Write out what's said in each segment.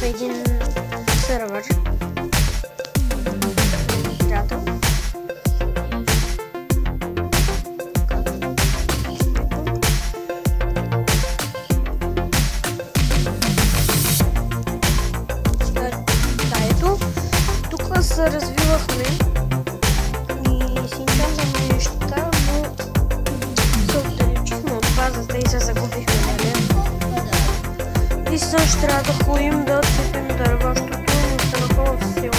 един сървър. Приятел. Тук се развивахме и си казваме неща, но се отдалечихме от базата и се загубихме, нали? И сега ще трябва да ходим да цепим дърващото, но ще нахова в село.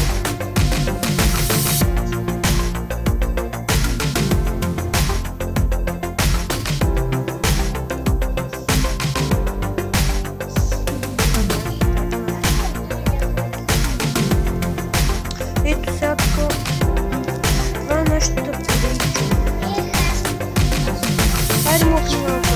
Ето сега тук, това е нашата подаричка. Хайде мокни малко.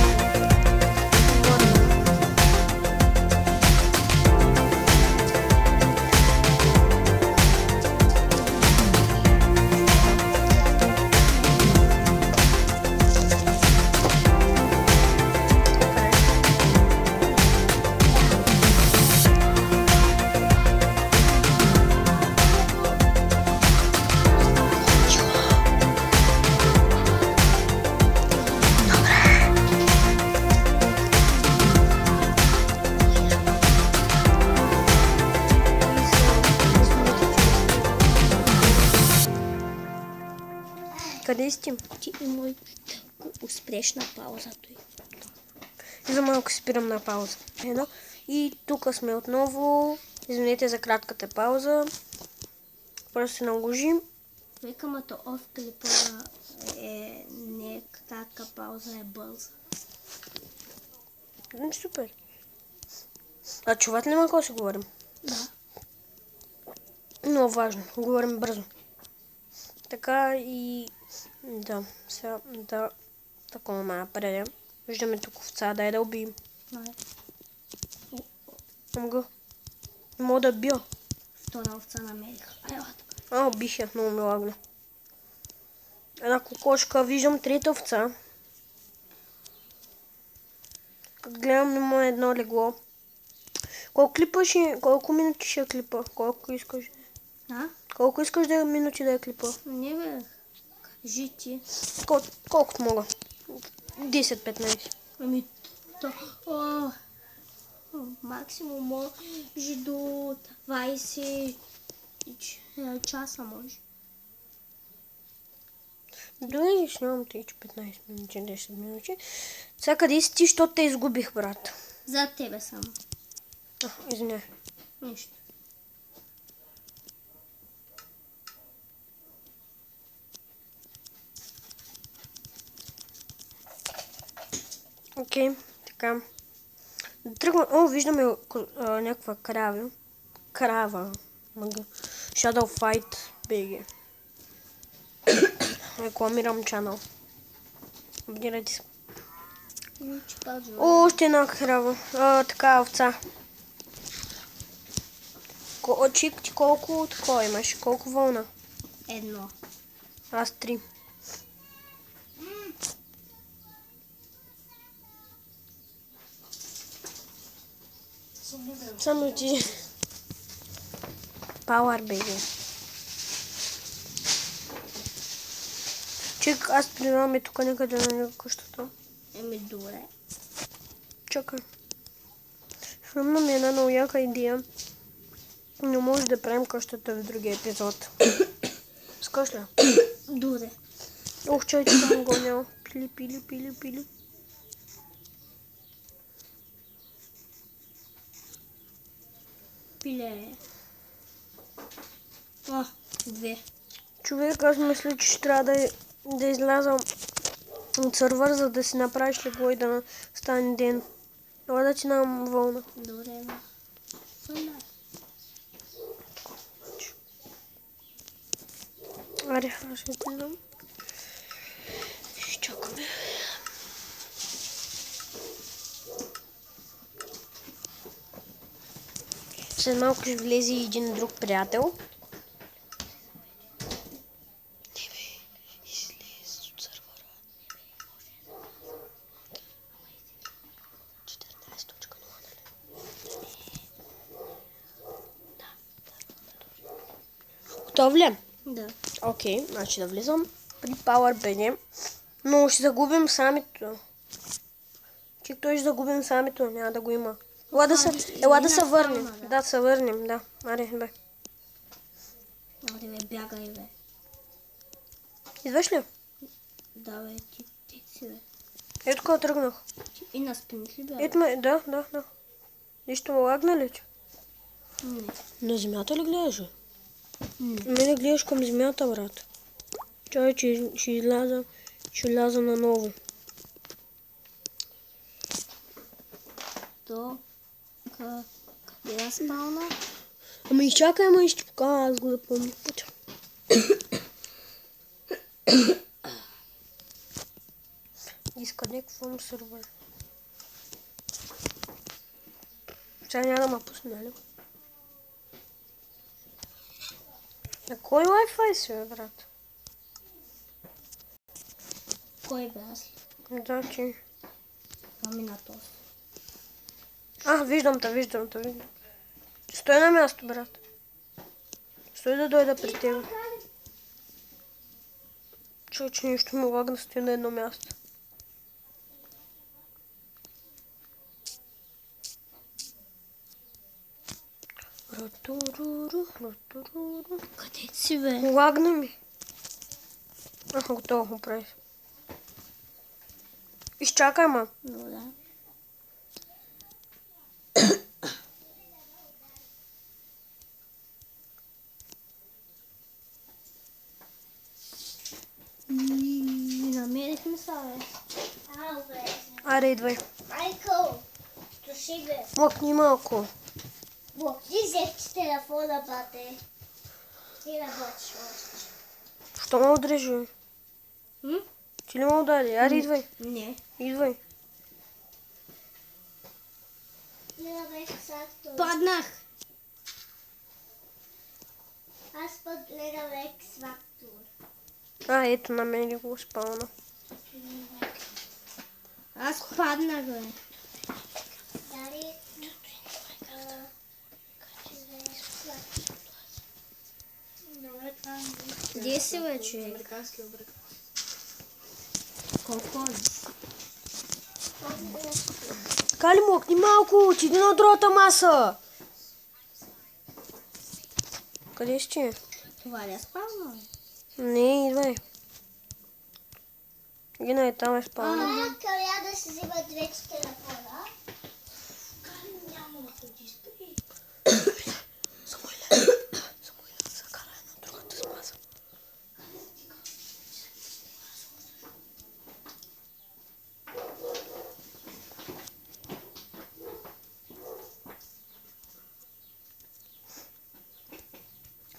Къде си ти? Ти има успешна пауза. И за малко спирам на пауза. Едно. И тук сме отново. Извинете за кратката пауза. Просто се наложим. Викамата оф клипа е не кратка пауза, е бърза. Супер. А чуват ли ме, ако си говорим? Да. Много важно. Говорим бързо. Така и... Да, сега да... Такова ме напредя. Виждаме тук овца, дай да убием. Мога. Не мога да бия. Втора овца намерих. Убих я, много ми лагна. Една кокошка, виждам трета овца. Като гледам, има едно легло. Колко минути ще е клипа? Колко искаш? Колко искаш да е минути да е клипа? Не бе, кажи ти. Колкото мога. 10-15. Ами, максимум може до 20 часа може. Добре, снимам 15 минути, 10 минути. Сега къде си ти, защото те изгубих, брат? За тебе само. Извиняй. Нищо. Окей, така. Тръгвам. Виждаме някаква крава. Shadow Fight BG. Рекламирам чанал. Абонирайте се. Още една крава. Така овца. Чик, ти колко такова имаш? Колко вълна? Едно. Аз 3. Само ти. Power baby. Чек, аз приемаме тук някъде на къщата. Добре. Чакай. Хрумна ми една много яка идея. Не може да правим къщата в другия епизод. Скаш ли? Добре. Чай, че съм гонял. Пили. Пиле. 2. Човек, аз мисля, че ще трябва да излязам от сървър, за да си направиш легло и да стане ден. Ела да ти нам вълна. Добре, бе. Аре, аз ще ти дам. Ще чакаме. След малко ще влезе и един друг приятел. Готов ли? Да. Окей, значи да влизам при PowerBG. Но ще загубим самито. Че той ще загубим самито, няма да го има. Ела да се върнем. Да, се върнем, да. Аре, бе. Аре, бе, бягай, бе. Идваш ли? Да, бе, ти си, бе. Ето кога тръгнах. И на спинт ли бе? Ето ме, да. Нищо ме лагна ли? Не. На земята ли гледаш? Не. Мене гледаш към земята, брат. Чай, че ще изляза наново. Къде е спална? Ама изчакай, ще покажа, аз го запомня пътя. Дисконект from server. Сега няма да ме пусне, нали? На кой Wi-Fi си, бе, брат? Кой бе аз ли? Да, че... Ами на този. Виждам те. Стой на място, брат. Стой да дойда при тебе. Чуй, че нищо ми лагна, стои на едно място. Къде си, бе? Лагна ми. Готово го прави. Изчакай, ма. Ну, да. Намерихме са, бе. Аре, идвай. Майкъл, слушай бе. Млъкни малко. Ти взех телефона, бате. Ти работиш още. Що ме отрежи? Ти ли ме удари? Аре, идвай. Не. Идвай. Гледам X-Factor. Паднах. Аз пък гледам X-Factor. Ето на мен го спална. Аз паднах, бе. Дали... Къде си, бе, човек? Колко? Така ли, млъкни малко, отиди на другата маса. Къде си? Това ли е спална? Не, идвай. Гина е там, е спална. Къде да си взимат вече телефона? Няма да ходи, спри. Самуиле, закарай на другата смаза.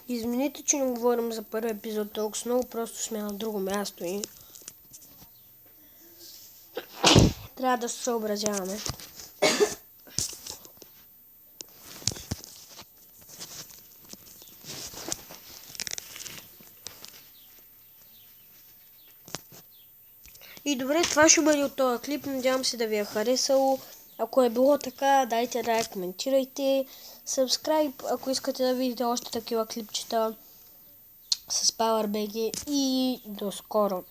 Извините, че не говорим за първи епизод толкова много, просто сме на друго място и трябва да се съобразяваме. И добре, това ще бъде от този клип. Надявам се да ви е харесало. Ако е било така, дайте лайк, коментирайте, subscribe, ако искате да видите още такива клипчета с PowerBG и до скоро.